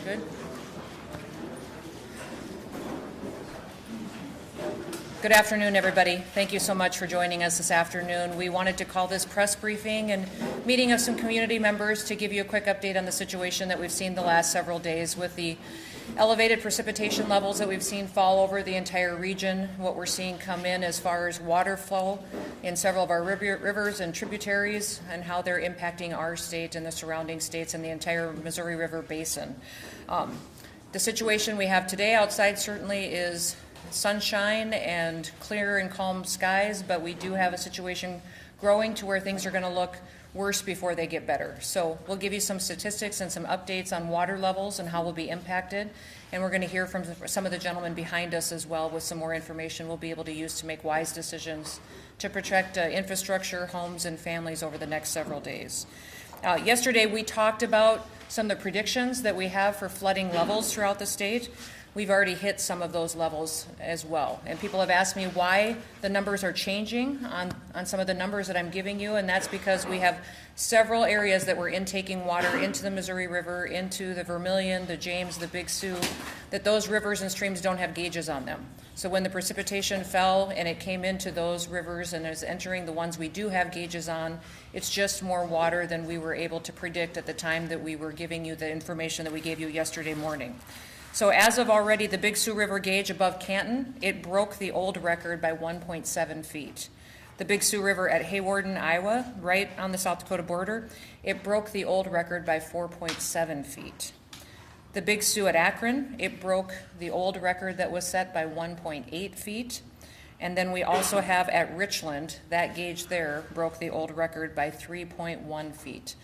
Good. Good afternoon, everybody. Thank you so much for joining us this afternoon. We wanted to call this press briefing and meeting of some community members to give you a quick update on the situation that we've seen the last several days with the elevated precipitation levels that we've seen fall over the entire region, what we're seeing come in as far as water flow in several of our rivers and tributaries, and how they're impacting our state and the surrounding states and the entire Missouri River Basin. The situation we have today outside certainly is sunshine and clear and calm skies, but we do have a situation growing to where things are going to look worse before they get better. So we'll give you some statistics and some updates on water levels and how we'll be impacted. And we're going to hear from some of the gentlemen behind us as well with some more information we'll be able to use to make wise decisions to protect infrastructure, homes, and families over the next several days. Yesterday we talked about some of the predictions that we have for flooding levels throughout the state. We've already hit some of those levels as well. And people have asked me why the numbers are changing on some of the numbers that I'm giving you, and that's because we have several areas that we're intaking water into the Missouri River, into the Vermilion, the James, the Big Sioux, that those rivers and streams don't have gauges on them. So when the precipitation fell and it came into those rivers and is entering the ones we do have gauges on, it's just more water than we were able to predict at the time that we were giving you the information that we gave you yesterday morning. So as of already, the Big Sioux River gauge above Canton, it broke the old record by 1.7 feet. The Big Sioux River at Haywarden, Iowa, right on the South Dakota border, it broke the old record by 4.7 feet. The Big Sioux at Akron, it broke the old record that was set by 1.8 feet. And then we also have at Richland, that gauge there broke the old record by 3.1 feet.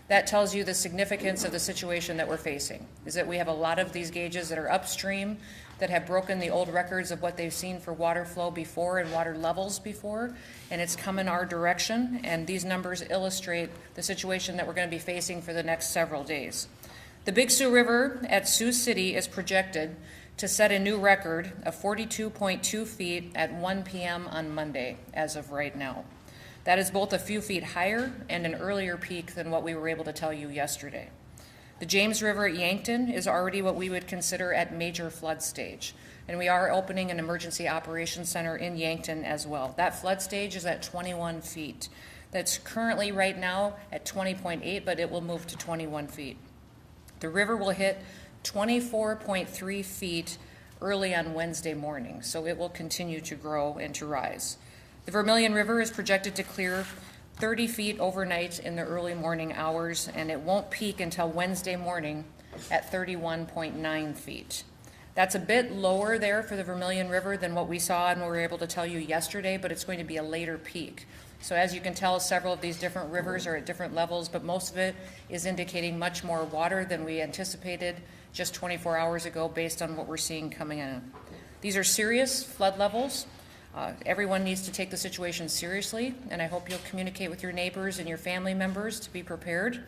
That tells you the significance of the situation that we're facing, is that we have a lot of these gauges that are upstream that have broken the old records of what they've seen for water flow before and water levels before, and it's come in our direction, and these numbers illustrate the situation that we're going to be facing for the next several days. The Big Sioux River at Sioux City is projected to set a new record of 42.2 feet at 1 p.m. on Monday as of right now. That is both a few feet higher and an earlier peak than what we were able to tell you yesterday. The James River at Yankton is already what we would consider at major flood stage, and we are opening an emergency operations center in Yankton as well. That flood stage is at 21 feet. That's currently right now at 20.8, but it will move to 21 feet. The river will hit 24.3 feet early on Wednesday morning, so it will continue to grow and to rise. The Vermilion River is projected to clear 30 feet overnight in the early morning hours, and it won't peak until Wednesday morning at 31.9 feet. That's a bit lower there for the Vermilion River than what we saw and we were able to tell you yesterday, but it's going to be a later peak. So as you can tell, several of these different rivers are at different levels, but most of it is indicating much more water than we anticipated just 24 hours ago based on what we're seeing coming in. These are serious flood levels. Everyone needs to take the situation seriously, and I hope you'll communicate with your neighbors and your family members to be prepared.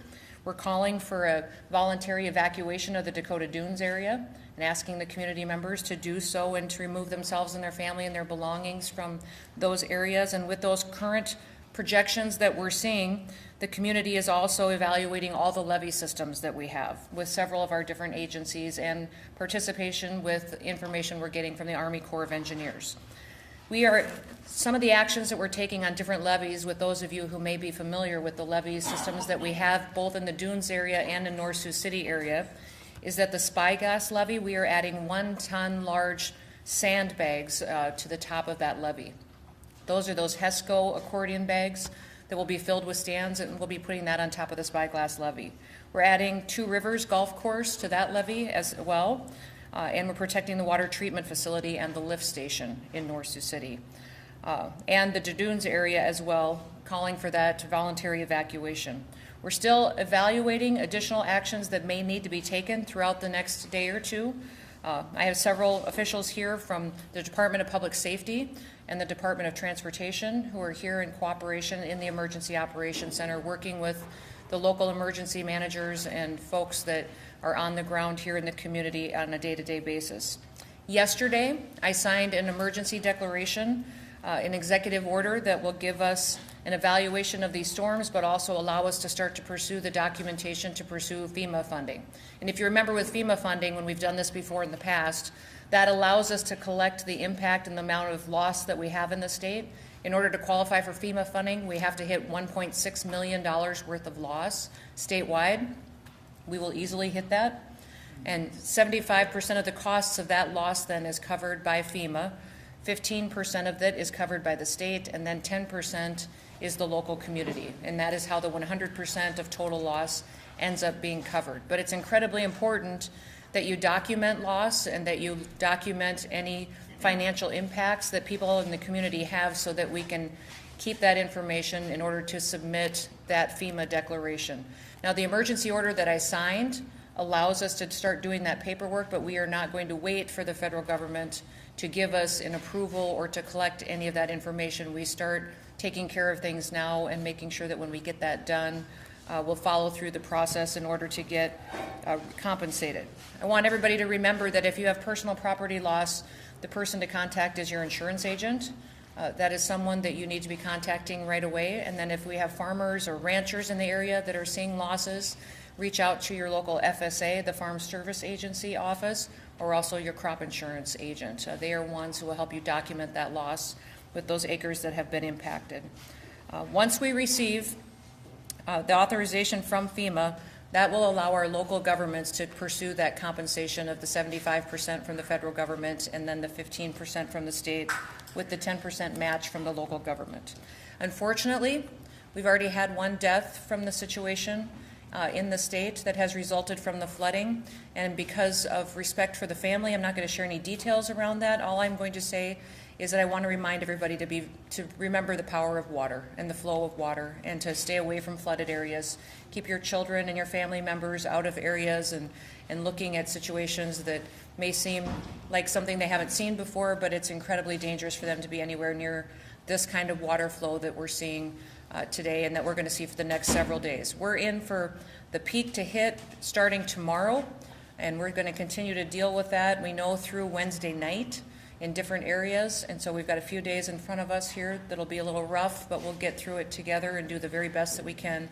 We're calling for a voluntary evacuation of the Dakota Dunes area and asking the community members to do so and to remove themselves and their family and their belongings from those areas. And with those current projections that we're seeing, the community is also evaluating all the levee systems that we have with several of our different agencies and participation with information we're getting from the Army Corps of Engineers. Some of the actions that we're taking on different levees, with those of you who may be familiar with the levee systems that we have both in the Dunes area and in North Sioux City area, is that the Spyglass levee, we are adding 1-ton large sandbags to the top of that levee. Those are those HESCO accordion bags that will be filled with stands, and we'll be putting that on top of the Spyglass levee. We're adding Two Rivers Golf Course to that levee as well. And we're protecting the water treatment facility and the lift station in North Sioux City. And the Dunes area as well, calling for that voluntary evacuation. We're still evaluating additional actions that may need to be taken throughout the next day or two. I have several officials here from the Department of Public Safety and the Department of Transportation who are here in cooperation in the Emergency Operations Center, working with the local emergency managers and folks that are on the ground here in the community on a day-to-day basis. Yesterday, I signed an emergency declaration, an executive order that will give us an evaluation of these storms, but also allow us to start to pursue the documentation to pursue FEMA funding. And if you remember with FEMA funding, when we've done this before in the past, that allows us to collect the impact and the amount of loss that we have in the state. In order to qualify for FEMA funding, we have to hit $1.6 million worth of loss statewide. We will easily hit that. And 75% of the costs of that loss then is covered by FEMA. 15% of it is covered by the state, and then 10% is the local community. And that is how the 100% of total loss ends up being covered. But it's incredibly important that you document loss and that you document any financial impacts that people in the community have so that we can keep that information in order to submit that FEMA declaration. Now, the emergency order that I signed allows us to start doing that paperwork, but we are not going to wait for the federal government to give us an approval or to collect any of that information. We start taking care of things now and making sure that when we get that done, we'll follow through the process in order to get compensated. I want everybody to remember that if you have personal property loss, the person to contact is your insurance agent. That is someone that you need to be contacting right away. And then if we have farmers or ranchers in the area that are seeing losses, reach out to your local FSA, the Farm Service Agency office, or also your crop insurance agent. They are ones who will help you document that loss with those acres that have been impacted. Once we receive the authorization from FEMA, that will allow our local governments to pursue that compensation of the 75% from the federal government and then the 15% from the state with the 10% match from the local government. Unfortunately, we've already had one death from the situation in the state that has resulted from the flooding, and because of respect for the family, I'm not going to share any details around that. All I'm going to say is that I want to remind everybody to remember the power of water and the flow of water and to stay away from flooded areas. Keep your children and your family members out of areas and looking at situations that may seem like something they haven't seen before, but it's incredibly dangerous for them to be anywhere near this kind of water flow that we're seeing today and that we're going to see for the next several days. We're in for the peak to hit starting tomorrow, and we're going to continue to deal with that. We know through Wednesday night in different areas, and so we've got a few days in front of us here that'll be a little rough, but we'll get through it together and do the very best that we can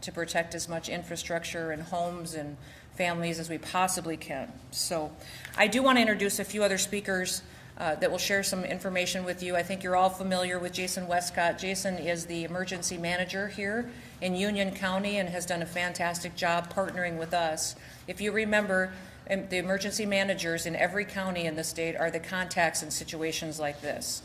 to protect as much infrastructure and homes and families as we possibly can. So I do want to introduce a few other speakers that will share some information with you. I think you're all familiar with Jason Westcott. Jason is the emergency manager here in Union County and has done a fantastic job partnering with us. If you remember, the emergency managers in every county in the state are the contacts in situations like this.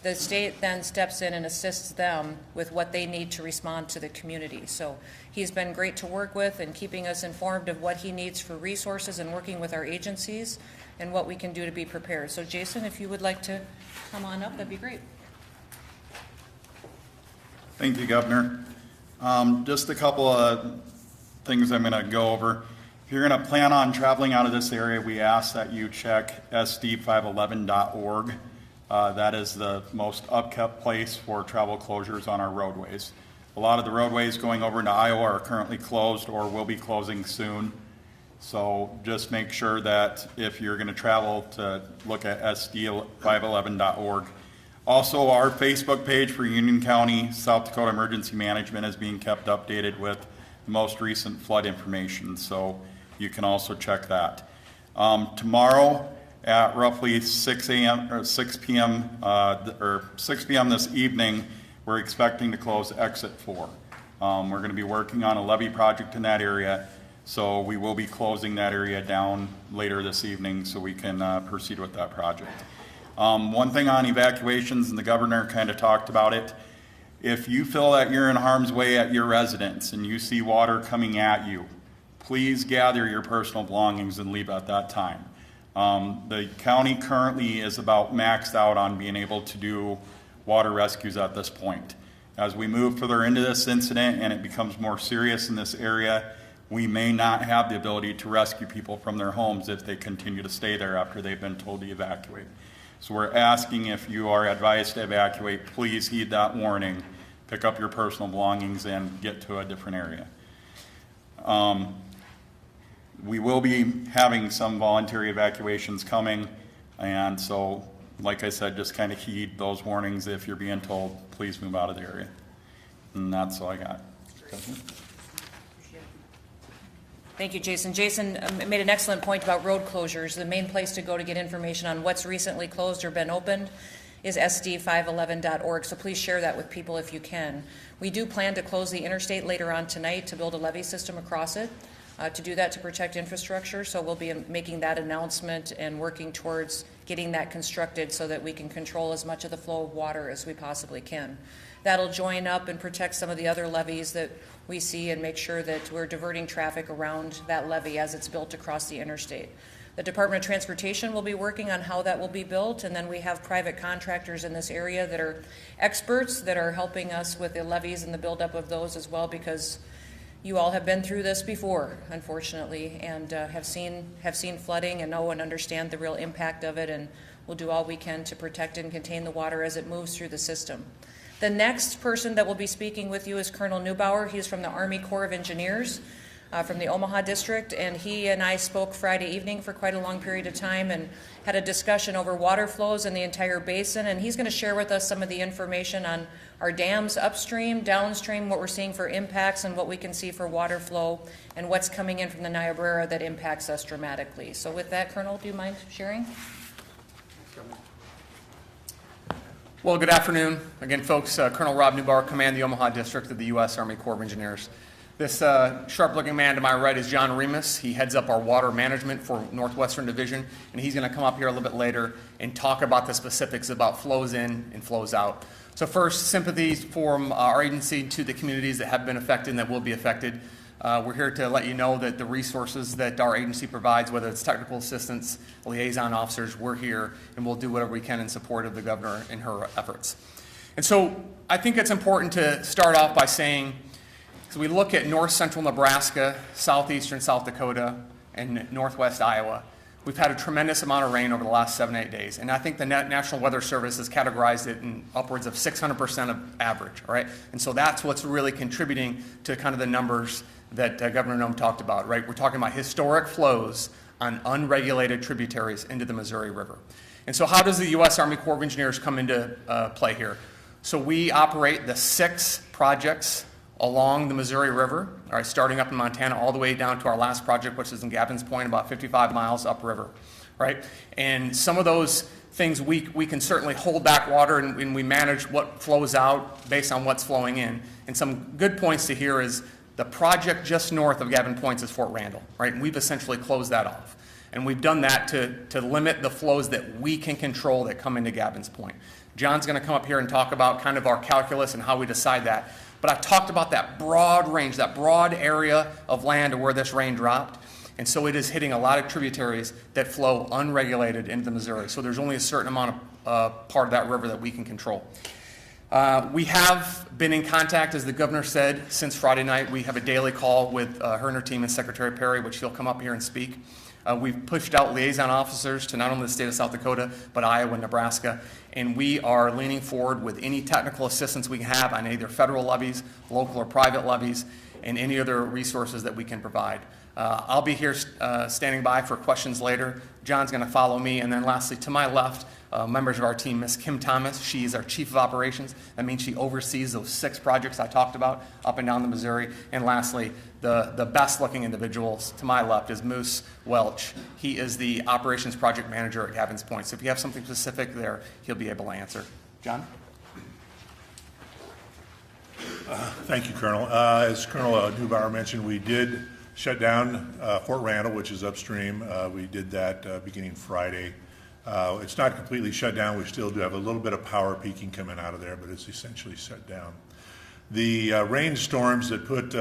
The state then steps in and assists them with what they need to respond to the community. So he's been great to work with and keeping us informed of what he needs for resources and working with our agencies and what we can do to be prepared. So Jason, if you would like to come on up, that'd be great. Thank you, Governor. Just a couple of things I'm going to go over. If you're going to plan on traveling out of this area, we ask that you check sd511.org. That is the most upkept place for travel closures on our roadways. A lot of the roadways going over into Iowa are currently closed or will be closing soon. So just make sure that if you're going to travel to look at sd511.org. Also, our Facebook page for Union County, South Dakota Emergency Management is being kept updated with the most recent flood information. So you can also check that. Tomorrow at roughly 6 a.m. or 6 p.m. Or 6 p.m. this evening, we're expecting to close exit 4. We're going to be working on a levee project in that area. So we will be closing that area down later this evening so we can proceed with that project. One thing on evacuations, and the governor kind of talked about it, if you feel that you're in harm's way at your residence and you see water coming at you, please gather your personal belongings and leave at that time. The county currently is about maxed out on being able to do water rescues at this point. As we move further into this incident and it becomes more serious in this area, we may not have the ability to rescue people from their homes if they continue to stay there after they've been told to evacuate. So we're asking, if you are advised to evacuate, please heed that warning, pick up your personal belongings and get to a different area. We will be having some voluntary evacuations coming, and so, like I said, just kind of heed those warnings. If you're being told, please move out of the area. And that's all I got. Thank you, Jason. Jason made an excellent point about road closures. The main place to go to get information on what's recently closed or been opened is sd511.org, so please share that with people if you can. We do plan to close the interstate later on tonight to build a levee system across it. To do that to protect infrastructure, so we'll be making that announcement and working towards getting that constructed so that we can control as much of the flow of water as we possibly can. That'll join up and protect some of the other levees that we see and make sure that we're diverting traffic around that levee as it's built across the interstate. The Department of Transportation will be working on how that will be built, and then we have private contractors in this area that are experts that are helping us with the levees and the buildup of those as well, because you all have been through this before, unfortunately, and have seen flooding and know and understand the real impact of it, and we'll do all we can to protect and contain the water as it moves through the system. The next person that will be speaking with you is Colonel Neubauer. He's from the Army Corps of Engineers from the Omaha District, and he and I spoke Friday evening for quite a long period of time and had a discussion over water flows in the entire basin, and he's going to share with us some of the information on our dams upstream, downstream, what we're seeing for impacts and what we can see for water flow and what's coming in from the Niobrara that impacts us dramatically. So with that, Colonel, do you mind sharing? Well, good afternoon. Again, folks, Colonel Rob Neubauer, command the Omaha District of the U.S. Army Corps of Engineers. This sharp-looking man to my right is John Remus. He heads up our water management for Northwestern Division, and he's going to come up here a little bit later and talk about the specifics about flows in and flows out. So first, sympathies from our agency to the communities that have been affected and that will be affected. We're here to let you know that the resources that our agency provides, whether it's technical assistance, liaison officers, we're here, and we'll do whatever we can in support of the governor and her efforts. And so I think it's important to start off by saying, as we look at north central Nebraska, southeastern South Dakota, and northwest Iowa, we've had a tremendous amount of rain over the last 7-8 days. And I think the National Weather Service has categorized it in upwards of 600% of average, all right? And so that's what's really contributing to kind of the numbers that Governor Noem talked about, right? We're talking about historic flows on unregulated tributaries into the Missouri River. And so how does the U.S. Army Corps of Engineers come into play here? So we operate the 6 projects along the Missouri River, all right, starting up in Montana all the way down to our last project, which is in Gavin's Point, about 55 miles upriver, right? And some of those things we can certainly hold back water and we manage what flows out based on what's flowing in. And some good points to hear is the project just north of Gavin Point is Fort Randall, right? And we've essentially closed that off. And we've done that to limit the flows that we can control that come into Gavin's Point. John's going to come up here and talk about kind of our calculus and how we decide that. But I talked about that broad range, that broad area of land where this rain dropped. And so it is hitting a lot of tributaries that flow unregulated into the Missouri. So there's only a certain amount of part of that river that we can control. We have been in contact, as the governor said, since Friday night. We have a daily call with her and her team and Secretary Perry, which she'll come up here and speak. We've pushed out liaison officers to not only the state of South Dakota, but Iowa and Nebraska. And we are leaning forward with any technical assistance we have on either federal levies, local or private levies, and any other resources that we can provide. I'll be here standing by for questions later. John's going to follow me. And then lastly, to my left, members of our team, Ms. Kim Thomas. She's our Chief of Operations. That means she oversees those 6 projects I talked about up and down the Missouri. And lastly, the best-looking individuals to my left is Moose Welch. He is the Operations Project Manager at Gavin's Point. So if you have something specific there, he'll be able to answer. John? Thank you, Colonel. As Colonel Neubauer mentioned, we did shut down Fort Randall, which is upstream. We did that beginning Friday. It's not completely shut down. We still do have a little bit of power peaking coming out of there, but it's essentially shut down. The rainstorms that put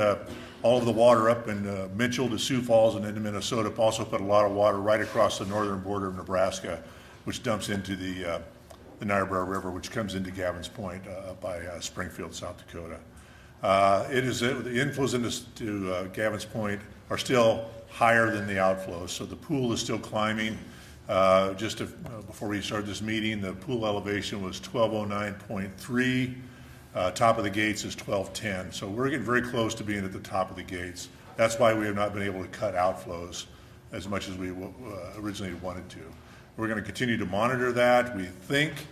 all of the water up in Mitchell to Sioux Falls and into Minnesota also put a lot of water right across the northern border of Nebraska, which dumps into the Niobrara River, which comes into Gavin's Point up by Springfield, South Dakota. The inflows into Gavin's Point are still higher than the outflows, so the pool is still climbing. Before we started this meeting, the pool elevation was 1209.3. Top of the gates is 1210. So we're getting very close to being at the top of the gates. That's why we have not been able to cut outflows as much as we originally wanted to. We're going to continue to monitor that. We think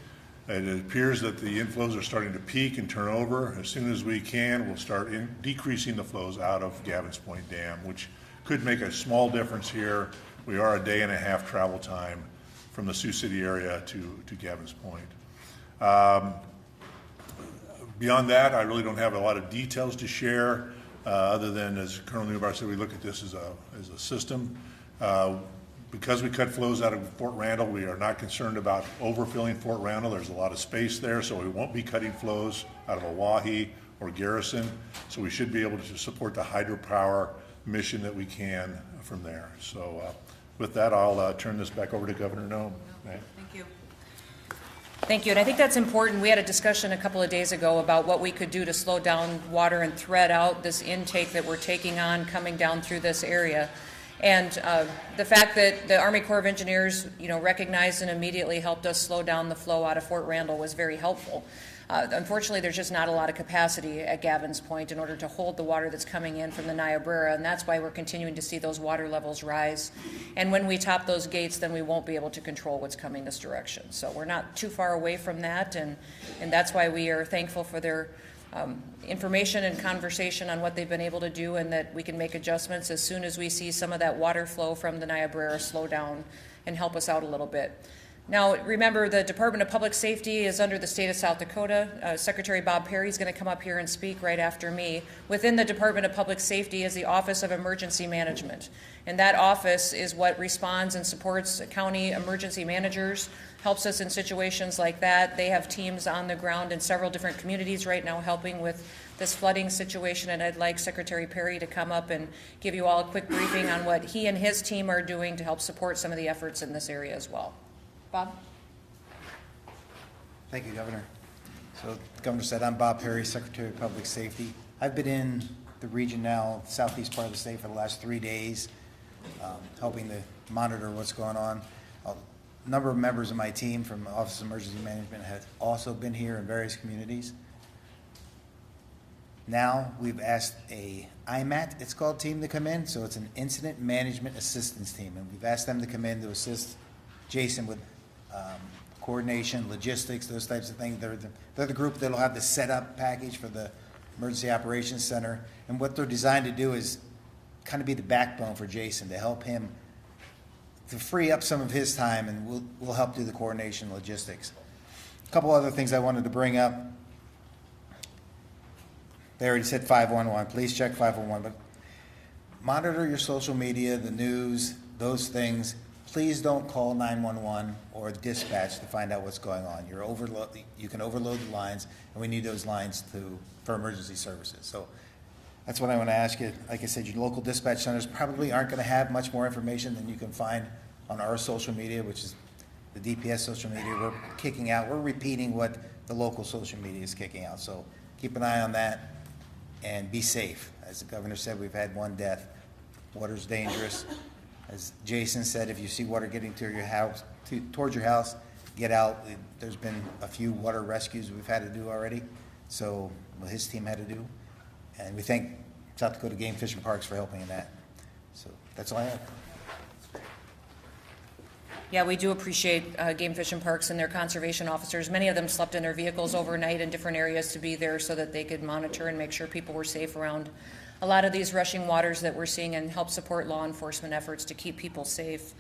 It appears that the inflows are starting to peak and turn over. As soon as we can, we'll start decreasing the flows out of Gavins Point Dam, which could make a small difference here. We are a day and a half travel time from the Sioux City area to Gavins Point. Beyond that, I really don't have a lot of details to share, other than, as Colonel Newbar said, we look at this as a system. Because we cut flows out of Fort Randall, we are not concerned about overfilling Fort Randall. There's a lot of space there, so we won't be cutting flows out of Oahe or Garrison. So we should be able to support the hydropower mission that we can from there. So with that, I'll turn this back over to Governor Noem. Thank you. Thank you, and I think that's important. We had a discussion a couple of days ago about what we could do to slow down water and thread out this intake that we're taking on coming down through this area. And the fact that the Army Corps of Engineers, recognized and immediately helped us slow down the flow out of Fort Randall was very helpful. Unfortunately, there's just not a lot of capacity at Gavins Point in order to hold the water that's coming in from the Niobrara, and that's why we're continuing to see those water levels rise. And when we top those gates, then we won't be able to control what's coming this direction. So we're not too far away from that, and that's why we are thankful for their information and conversation on what they've been able to do, and that we can make adjustments as soon as we see some of that water flow from the Niobrara slow down and help us out a little bit. Now, remember, the Department of Public Safety is under the state of South Dakota. Secretary Bob Perry is going to come up here and speak right after me. Within the Department of Public Safety is the Office of Emergency Management, and that office is what responds and supports county emergency managers, helps us in situations like that. They have teams on the ground in several different communities right now helping with this flooding situation, and I'd like Secretary Perry to come up and give you all a quick briefing on what he and his team are doing to help support some of the efforts in this area as well. Bob? Thank you, Governor. So the Governor said, I'm Bob Perry, Secretary of Public Safety. I've been in the region now, southeast part of the state, for the last 3 days, helping to monitor what's going on. A number of members of my team from the Office of Emergency Management have also been here in various communities. Now we've asked a IMAT, it's called, team to come in. So it's an Incident Management Assistance Team, and we've asked them to come in to assist Jason with coordination, logistics, those types of things. They're the group that'll have the setup package for the Emergency Operations Center. And what they're designed to do is kind of be the backbone for Jason, to help him to free up some of his time, and we'll help do the coordination, logistics. A couple other things I wanted to bring up. They already said 511. Please check 511. But monitor your social media, the news, those things. Please don't call 911 or dispatch to find out what's going on. You can overload the lines, and we need those lines for emergency services. So that's what I want to ask you. Like I said, your local dispatch centers probably aren't going to have much more information than you can find on our social media, which is the DPS social media. We're kicking out. We're repeating what the local social media is kicking out. So keep an eye on that and be safe. As the governor said, we've had one death. Water's dangerous. As Jason said, if you see water getting to your house, towards your house, get out. There's been a few water rescues we've had to do already, so what his team had to do. And we thank South Dakota Game Fish and Parks for helping in that. So that's all I have. Yeah, we do appreciate Game Fish and Parks and their conservation officers. Many of them slept in their vehicles overnight in different areas to be there so that they could monitor and make sure people were safe around a lot of these rushing waters that we're seeing, and help support law enforcement efforts to keep people safe.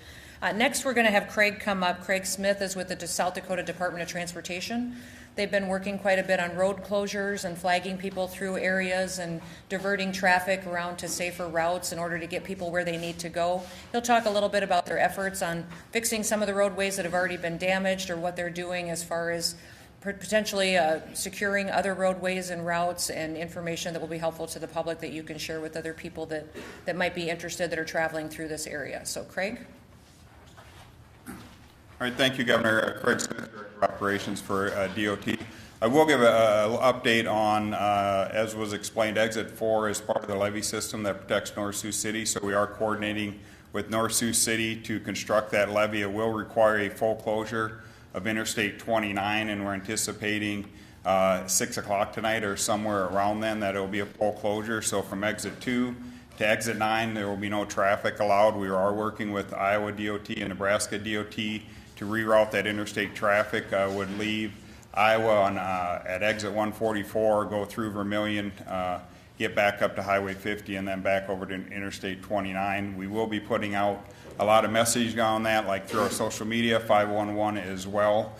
Next, we're going to have Craig come up. Craig Smith is with the South Dakota Department of Transportation. They've been working quite a bit on road closures and flagging people through areas and diverting traffic around to safer routes in order to get people where they need to go. He'll talk a little bit about their efforts on fixing some of the roadways that have already been damaged, or what they're doing as far as potentially securing other roadways and routes, and information that will be helpful to the public that you can share with other people that might be interested, that are traveling through this area. So Craig? All right, thank you, Governor. Craig Smith, Director of Operations for DOT. I will give an update on, as was explained, Exit 4 is part of the levee system that protects North Sioux City, so we are coordinating with North Sioux City to construct that levee. It will require a full closure of Interstate 29, and we're anticipating 6 o'clock tonight or somewhere around then that it will be a full closure. So from Exit 2 to Exit 9, there will be no traffic allowed. We are working with Iowa DOT and Nebraska DOT to reroute that interstate traffic. Would leave Iowa at exit 144, go through Vermillion, get back up to Highway 50, and then back over to Interstate 29. We will be putting out a lot of messaging on that, like through our social media, 511 as well.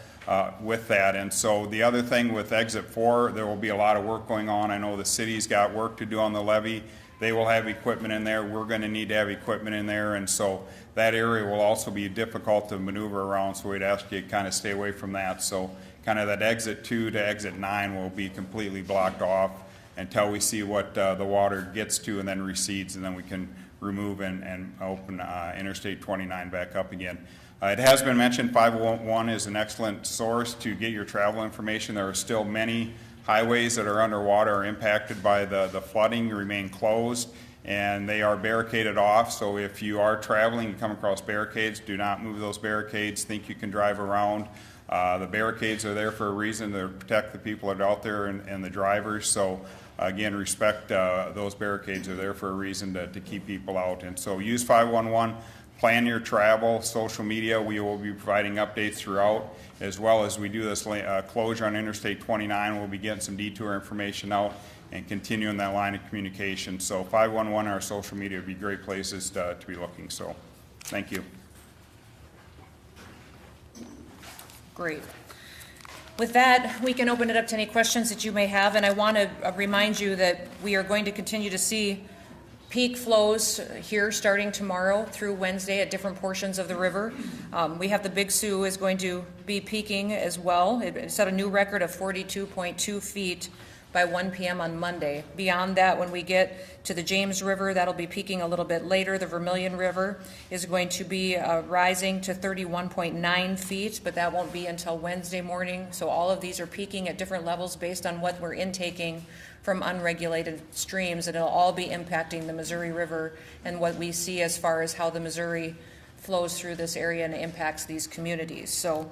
With that. And so the other thing with exit 4, there will be a lot of work going on. I know the city's got work to do on the levee. They will have equipment in there. We're going to need to have equipment in there. And so that area will also be difficult to maneuver around. So we'd ask you to kind of stay away from that. So kind of that exit 2 to exit 9 will be completely blocked off until we see what the water gets to and then recedes, and then we can remove and open Interstate 29 back up again. It has been mentioned 511 is an excellent source to get your travel information. There are still many highways that are underwater or impacted by the flooding, remain closed, and they are barricaded off. So if you are traveling and come across barricades, do not move those barricades. Think you can drive around. The barricades are there for a reason, to protect the people that are out there and the drivers. So again, respect those barricades are there for a reason to keep people out. And so use 511. Plan your travel, social media. We will be providing updates throughout, as well as we do this closure on Interstate 29. We'll be getting some detour information out and continuing that line of communication. So 511, our social media would be great places to be looking. So thank you. Great. With that, we can open it up to any questions that you may have, and I want to remind you that we are going to continue to see peak flows here starting tomorrow through Wednesday at different portions of the river. We have the Big Sioux is going to be peaking as well. It set a new record of 42.2 feet by 1 p.m. on Monday. Beyond that, when we get to the James River, that'll be peaking a little bit later. The Vermilion River is going to be rising to 31.9 feet, but that won't be until Wednesday morning. So all of these are peaking at different levels based on what we're intaking from unregulated streams, and it'll all be impacting the Missouri River and what we see as far as how the Missouri flows through this area and impacts these communities. So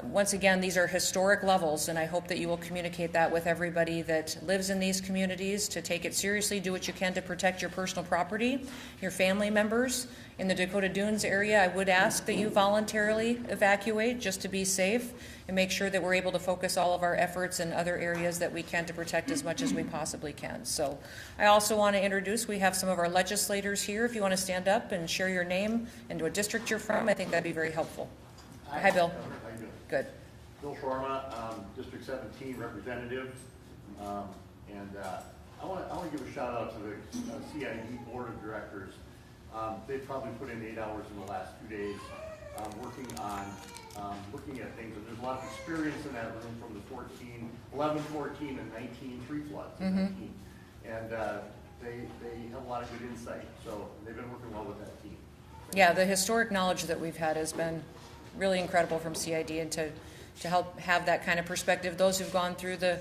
once again, these are historic levels, and I hope that you will communicate that with everybody that lives in these communities to take it seriously, do what you can to protect your personal property, your family members. In the Dakota Dunes area, I would ask that you voluntarily evacuate just to be safe and make sure that we're able to focus all of our efforts in other areas that we can to protect as much as we possibly can. So I also want to introduce, we have some of our legislators here. If you want to stand up and share your name and what district you're from, I think that'd be very helpful. Hi, Bill. How you doing? Good. Bill Shorma, District 17 representative, and I want to give a shout out to the CID Board of Directors. They've probably put in 8 hours in the last 2 days working on looking at things, and there's a lot of experience in that room from the 11, 14, and 19 tree floods. In 19. And they have a lot of good insight, so they've been working well with that team. Yeah, the historic knowledge that we've had has been really incredible from CID, and to help have that kind of perspective. Those who've gone through the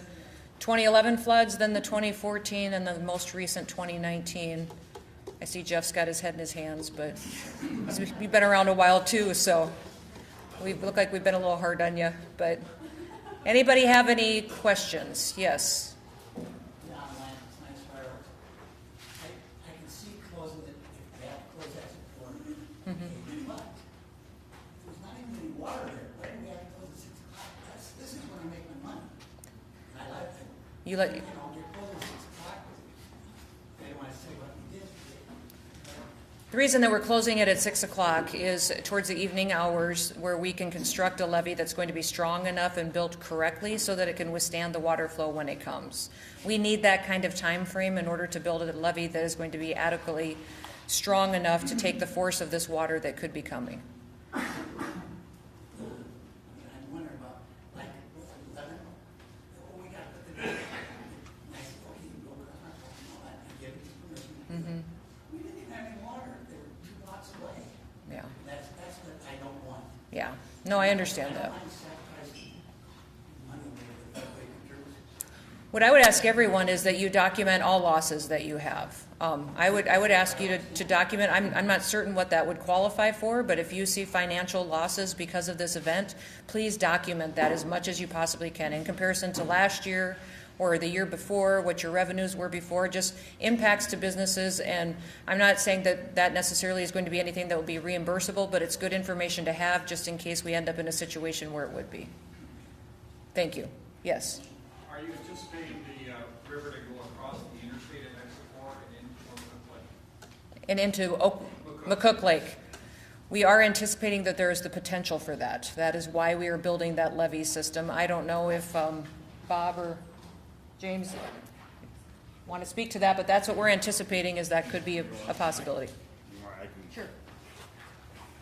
2011 floods, then the 2014, and the most recent 2019. I see Jeff's got his head in his hands, but we've been around a while too, so we look like we've been a little hard on you. But anybody have any questions? Yes. Nice fireworks. I can see closing it, if they have to close exit 4. But there's not even any water there. Why do we have to close at 6 o'clock? This is when I make my money. And I like it. You let They're closing at 6 o'clock. They don't want to say what we did. The reason that we're closing it at 6 o'clock is towards the evening hours, where we can construct a levee that's going to be strong enough and built correctly so that it can withstand the water flow when it comes. We need that kind of time frame in order to build a levee that is going to be adequately strong enough to take the force of this water that could be coming. I'm wondering about, like, with 11, we got to put the nice, okay, you go across my property and all that, and give it permission. We didn't even have any water. They were 2 blocks away. Yeah. That's what I don't want. Yeah. No, I understand that. What I would ask everyone is that you document all losses that you have. I would ask you to document. I'm not certain what that would qualify for, but if you see financial losses because of this event, please document that as much as you possibly can in comparison to last year or the year before, what your revenues were before, just impacts to businesses. And I'm not saying that that necessarily is going to be anything that will be reimbursable, but it's good information to have just in case we end up in a situation where it would be. Thank you. Yes. Are you anticipating the river to go across the interstate at exit 4 and into Oak Lake? And into McCook Lake. We are anticipating that there is the potential for that. That is why we are building that levee system. I don't know if Bob or James want to speak to that, but that's what we're anticipating, is that could be a possibility. Sure.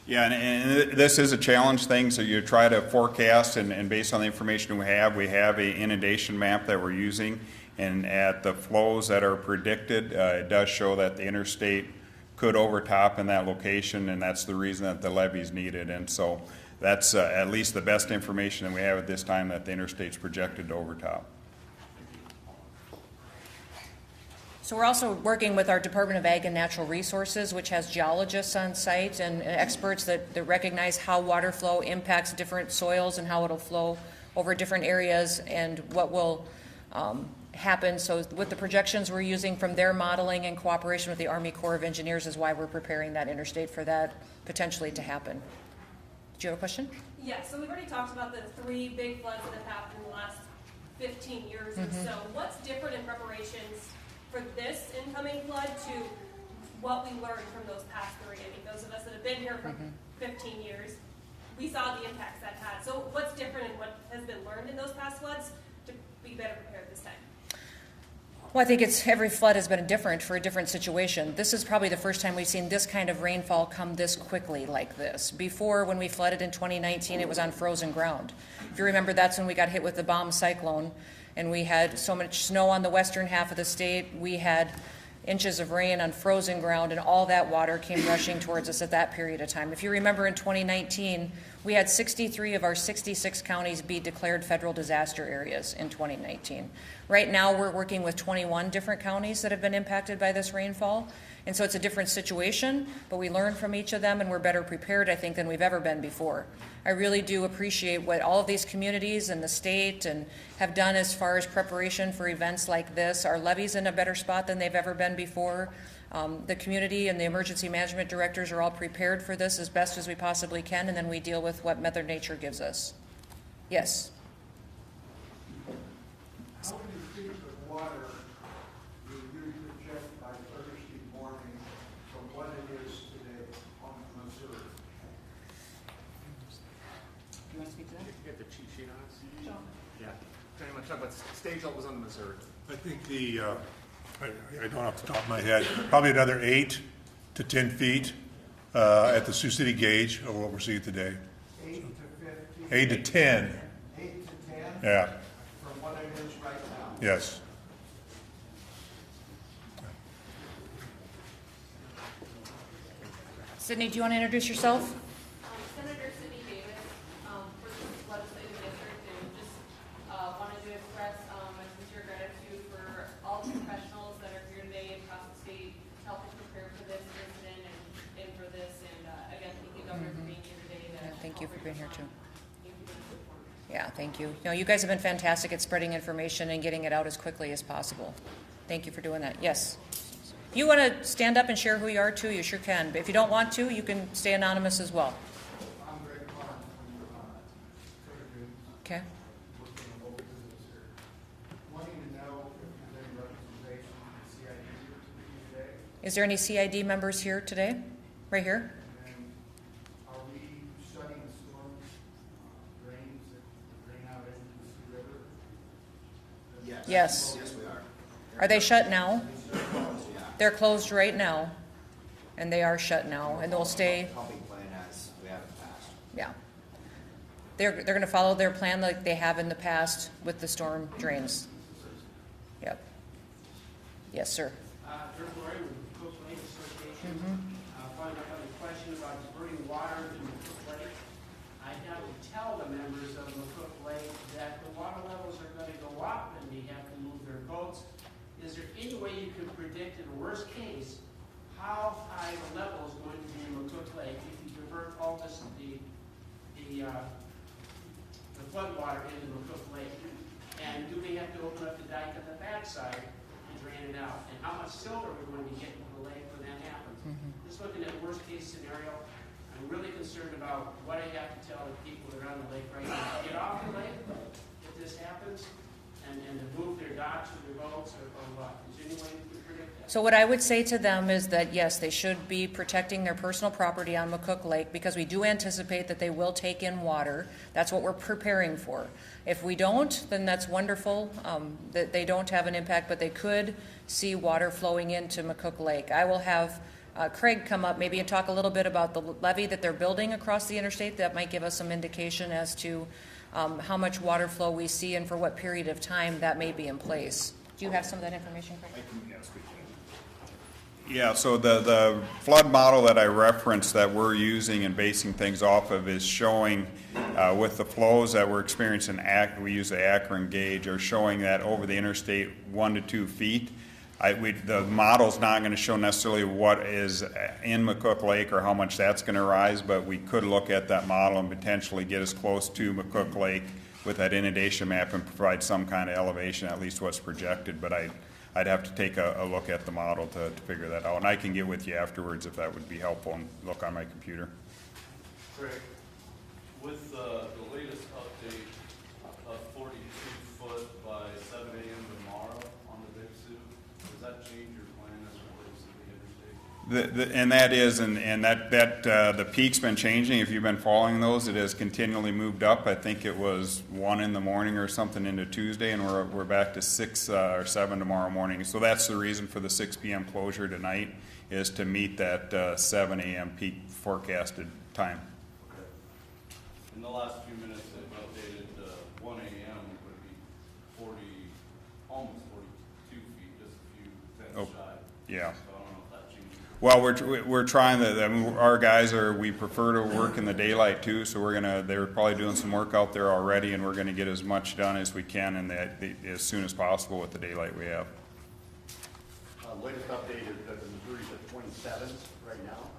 Yeah, and this is a challenge thing, so you try to forecast, and based on the information we have a inundation map that we're using, and at the flows that are predicted, it does show that the interstate could overtop in that location, and that's the reason that the levee is needed. And so that's at least the best information that we have at this time, that the interstate's projected to overtop. So we're also working with our Department of Ag and Natural Resources, which has geologists on site and experts that recognize how water flow impacts different soils and how it'll flow over different areas and what will happen. So with the projections we're using from their modeling in cooperation with the Army Corps of Engineers is why we're preparing that interstate for that potentially to happen. Do you have a question? Yeah, so we've already talked about the 3 big floods that have happened in the last 15 years or so. What's different in preparations for this incoming flood to what we learned from those past 3? I mean, those of us that have been here for 15 years, we saw the impacts that had. So what's different in what has been learned in those past floods to be better prepared this time? Well, I think every flood has been different for a different situation. This is probably the first time we've seen this kind of rainfall come this quickly like this. Before, when we flooded in 2019, it was on frozen ground. If you remember, that's when we got hit with the bomb cyclone, and we had so much snow on the western half of the state. We had inches of rain on frozen ground, and all that water came rushing towards us at that period of time. If you remember, in 2019, we had 63 of our 66 counties be declared federal disaster areas in 2019. Right now, we're working with 21 different counties that have been impacted by this rainfall, and so it's a different situation, but we learn from each of them, and we're better prepared, I think, than we've ever been before. I really do appreciate what all of these communities and the state and have done as far as preparation for events like this. Our levee's in a better spot than they've ever been before. The community and the emergency management directors are all prepared for this as best as we possibly can, and then we deal with what Mother Nature gives us. Yes? How many feet of water do you project by Thursday morning from what it is today on Missouri? Do you want to speak to that? You get the cheat sheet on us? Sure. Yeah. Pretty much talk about stage what was on the Missouri. I think I don't off the top of my head, probably another 8 to 10 feet at the Sioux City gauge of what we're seeing today. 8 to 15? 8 to 10, 8 to 10? yeah, From what it is right now? yes. Sydney, do you want to introduce yourself? Senator Sydney Davis, for this legislative district, and just wanted to express my sincere gratitude for all the professionals that are here today across the state helping prepare for this incident and for this. And again, thank you, Governor, for being here today. Thank you for being here, too. Thank you for the support. Yeah, thank you. You guys have been fantastic at spreading information and getting it out as quickly as possible. Thank you for doing that. Yes? If you want to stand up and share who you are, too, you sure can. But if you don't want to, you can stay anonymous as well. I'm Greg Clark from Coder Okay? working on local business here. Wanting to know if there's any representation from CID here today, Is there any CID members here today? Right here? and then are we shutting the storm drains that drain out into the Sioux River? Yes. Yes, we are. Are they shut now? They're closed right now, and they are shut now, and they'll stay. Pumping plan as we have in the past. Yeah. They're going to follow their plan like they have in the past with the storm drains. Yep. Yes, sir. Dirk Laurie with Cook Lake Association. Following up on the question about diverting water to McCook Lake, I have to tell the members of McCook Lake that the water levels are going to go up and they have to move their boats. Is there any way you can predict, in the worst case, how high the level is going to be in McCook Lake if you divert all this, the flood water into McCook Lake? And do we have to open up the dike on the backside and drain it out? And how much silt are we going to get into the lake when that happens? Just looking at the worst case scenario, I'm really concerned about what I have to tell the people that are on the lake right now. Get off the lake. If this happens? And to move their docks or their boats or what? Is there any way you can predict that? So what I would say to them is that, yes, they should be protecting their personal property on McCook Lake because we do anticipate that they will take in water. That's what we're preparing for. If we don't, then that's wonderful, that they don't have an impact, but they could see water flowing into McCook Lake. I will have Craig come up maybe and talk a little bit about the levee that they're building across the interstate. That might give us some indication as to how much water flow we see and for what period of time that may be in place. Do you have some of that information, Craig? Yeah, so the flood model that I referenced that we're using and basing things off of is showing with the flows that we're experiencing, we use the Akron gauge, are showing that over the interstate 1 to 2 feet. The model's not going to show necessarily what is in McCook Lake or how much that's going to rise, but we could look at that model and potentially get as close to McCook Lake with that inundation map and provide some kind of elevation, at least what's projected. But I'd have to take a look at the model to figure that out. And I can get with you afterwards if that would be helpful and look on my computer. Craig, with the latest update of 42 foot by 7 a.m. tomorrow on the Big Sioux, does that change your plan as it relates to the interstate? And that is, and that the peak's been changing. If you've been following those, it has continually moved up. I think it was 1 in the morning or something into Tuesday, and we're back to 6 or 7 tomorrow morning. So that's the reason for the 6 p.m. closure tonight, is to meet that 7 a.m. peak forecasted time. Okay. In the last few minutes, they've updated 1 a.m. would be 40, almost 42 feet, just a few tenths shy. Yeah. So I don't know if that changes. Well, we're trying to. I mean, our guys we prefer to work in the daylight too. So they're probably doing some work out there already, and we're gonna get as much done as we can as soon as possible with the daylight we have. Latest update is that the Missouri's at 27 right now.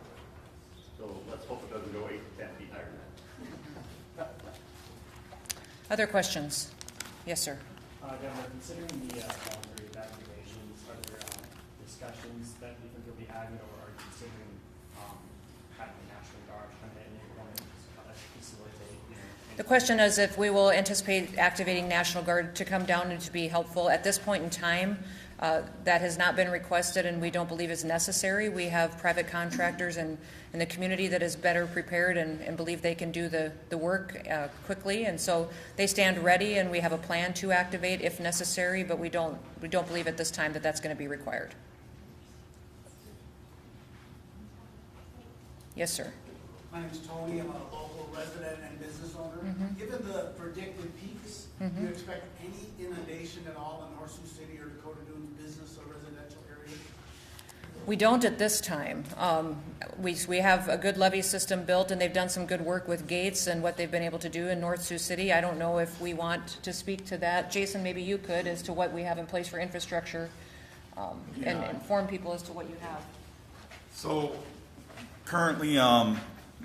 So let's hope it doesn't go 8 to 10 feet higher than that. Other questions? Yes, sir. Governor, considering the voluntary evacuations, are there discussions that you think will be had, or are you considering having the National Guard come in and facilitate? The question is if we will anticipate activating National Guard to come down and to be helpful. At this point in time, that has not been requested, and we don't believe is necessary. We have private contractors in the community that is better prepared and believe they can do the work quickly, and so they stand ready, and we have a plan to activate if necessary, but we don't believe at this time that that's going to be required. Yes, sir. My name's Tony. I'm a local resident and business owner. Given the predicted peaks, do you expect any inundation at all in North Sioux City or Dakota Dunes business or residential areas? We don't at this time. We have a good levee system built, and they've done some good work with gates and what they've been able to do in North Sioux City. I don't know if we want to speak to that. Jason, maybe you could, as to what we have in place for infrastructure, and inform people as to what you have. So currently,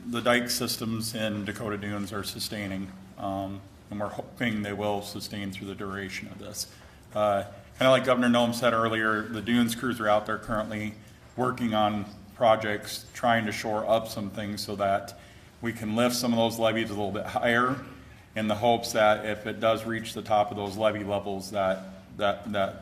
the dike systems in Dakota Dunes are sustaining, and we're hoping they will sustain through the duration of this. Kind of like Governor Noem said earlier, the Dunes crews are out there currently working on projects, trying to shore up some things so that we can lift some of those levees a little bit higher, in the hopes that if it does reach the top of those levee levels, that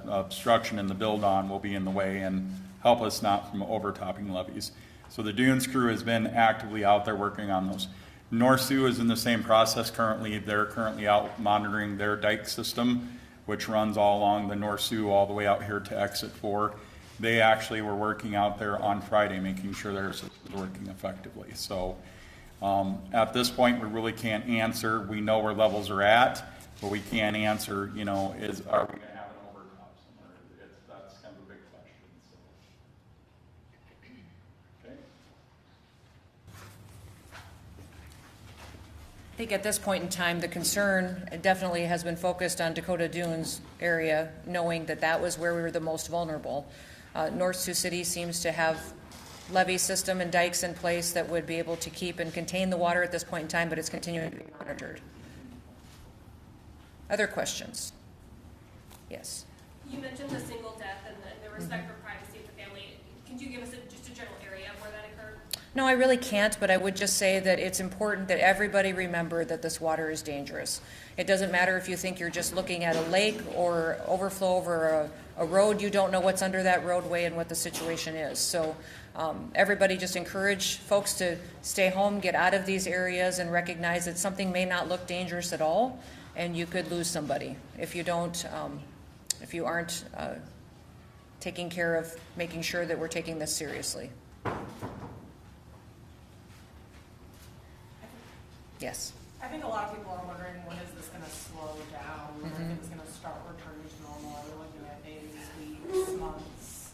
obstruction in the build-on will be in the way and help us not from overtopping levees. So the Dunes crew has been actively out there working on those. North Sioux is in the same process currently. They're currently out monitoring their dike system, which runs all along the North Sioux all the way out here to exit 4. They actually were working out there on Friday, making sure their system is working effectively. So at this point, we really can't answer. We know where levels are at, but we can't answer, are we going to have an overtop somewhere? That's kind of a big question. So. Okay. I think at this point in time, the concern definitely has been focused on Dakota Dunes area, knowing that that was where we were the most vulnerable. North Sioux City seems to have levee system and dikes in place that would be able to keep and contain the water at this point in time, but it's continuing to be monitored. Other questions? Yes. You mentioned the single death and the respect for privacy of the family. Could you give us just a general area of where that occurred? No, I really can't, but I would just say that it's important that everybody remember that this water is dangerous. It doesn't matter if you think you're just looking at a lake or overflow over a road. You don't know what's under that roadway and what the situation is. So everybody just encourage folks to stay home, get out of these areas, and recognize that something may not look dangerous at all, and you could lose somebody if you don't, if you aren't taking care of making sure that we're taking this seriously. Yes. I think a lot of people are wondering, when is this going to slow down? When are things going to start returning to normal? Are we looking at days, weeks, months?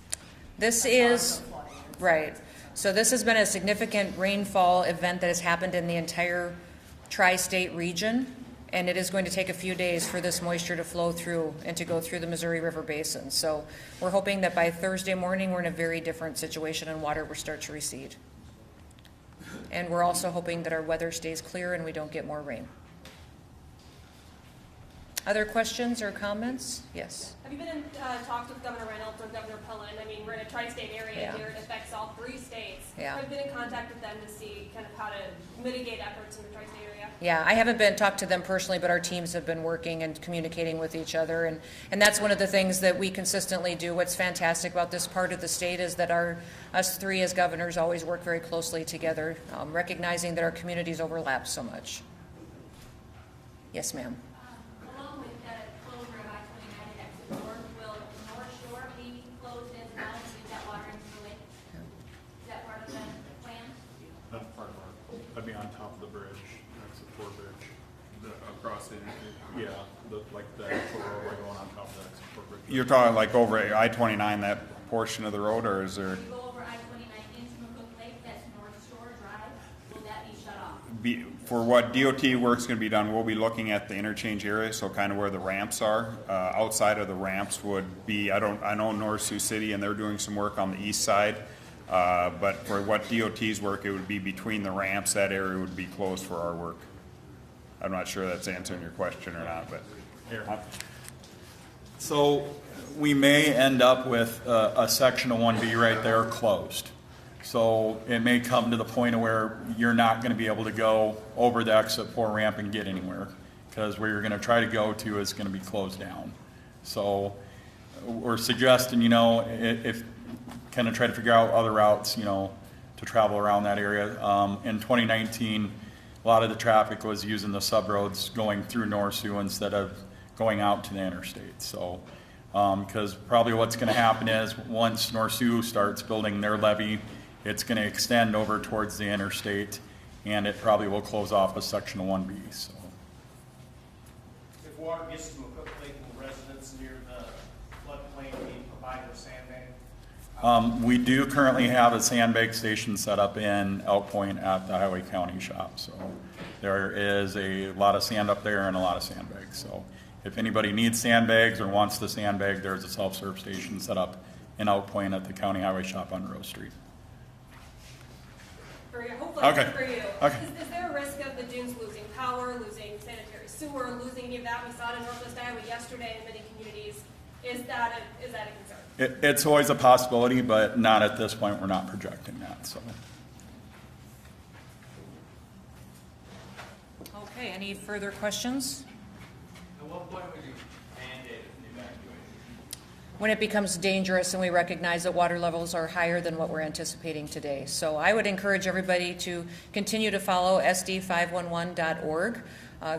This is, right. So this has been a significant rainfall event that has happened in the entire tri-state region, and it is going to take a few days for this moisture to flow through and to go through the Missouri River Basin. So we're hoping that by Thursday morning, we're in a very different situation and water will start to recede. And we're also hoping that our weather stays clear and we don't get more rain. Other questions or comments? Yes. Have you been in talks with Governor Reynolds or Governor Pellin? I mean, we're in a tri-state area here. It affects all 3 states. Yeah. Have you been in contact with them to see kind of how to mitigate efforts in the tri-state area? Yeah, I haven't been talked to them personally, but our teams have been working and communicating with each other. And that's one of the things that we consistently do. What's fantastic about this part of the state is that us 3 as governors always work very closely together, recognizing that our communities overlap so much. Yes, ma'am. Along with the closure of I-29 at exit 4, will North Shore be closed as well to get that water into the lake? Is that part of the plan? That's part of that'd be on top of the bridge, that's the 4 bridge. Across the interstate? Yeah, like the actual roadway going on top of that 4 bridge. You're talking like over I-29, that portion of the road, or is there? If you go over I-29 into McCook Lake, that's North Shore Drive, will that be shut off? For what DOT work's going to be done, we'll be looking at the interchange area, so kind of where the ramps are. Outside of the ramps would be, I know North Sioux City, and they're doing some work on the east side. But for what DOT's work, it would be between the ramps. That area would be closed for our work. I'm not sure that's answering your question or not, but. So we may end up with a section of 1B right there closed. So it may come to the point of where you're not going to be able to go over the exit 4 ramp and get anywhere, because where you're going to try to go to is going to be closed down. So we're suggesting, if kind of try to figure out other routes, to travel around that area. In 2019, a lot of the traffic was using the sub-roads going through North Sioux instead of going out to the interstate. So, because probably what's going to happen is once North Sioux starts building their levee, it's going to extend over towards the interstate, and it probably will close off a section of 1B. So. If water gets to McCook Lake, will residents near the floodplain be provided with sandbag? We do currently have a sandbag station set up in Elk Point at the Highway County shop. So there is a lot of sand up there and a lot of sandbags. So if anybody needs sandbags or wants the sandbag, there's a self-serve station set up in Elk Point at the County Highway shop on Rose Street. Hopefully Okay. for you. Okay. Is there a risk of the dunes losing power, losing sanitary sewer, losing any of that? We saw it in Northwest Iowa yesterday in many communities. Is that a concern? It's always a possibility, but not at this point. We're not projecting that. So. Okay, any further questions? At what point would you mandate an evacuation? When it becomes dangerous and we recognize that water levels are higher than what we're anticipating today. So I would encourage everybody to continue to follow sd511.org.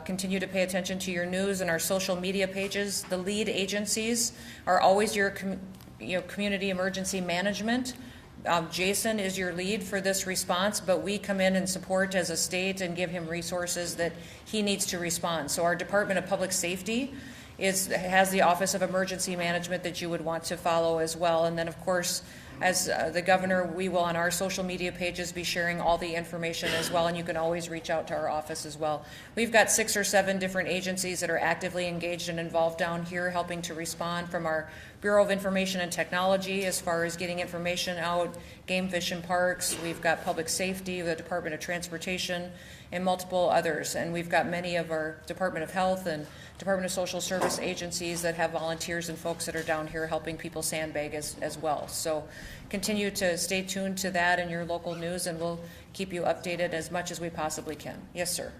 Continue to pay attention to your news and our social media pages. The lead agencies are always your community emergency management. Jason is your lead for this response, but we come in and support as a state and give him resources that he needs to respond. So our Department of Public Safety has the Office of Emergency Management that you would want to follow as well. And then, of course, as the governor, we will on our social media pages be sharing all the information as well, and you can always reach out to our office as well. We've got 6 or 7 different agencies that are actively engaged and involved down here helping to respond, from our Bureau of Information and Technology as far as getting information out, game fish in parks. We've got public safety, the Department of Transportation, and multiple others. And we've got many of our Department of Health and Department of Social Service agencies that have volunteers and folks that are down here helping people sandbag as well. So continue to stay tuned to that in your local news, and we'll keep you updated as much as we possibly can. Yes, sir.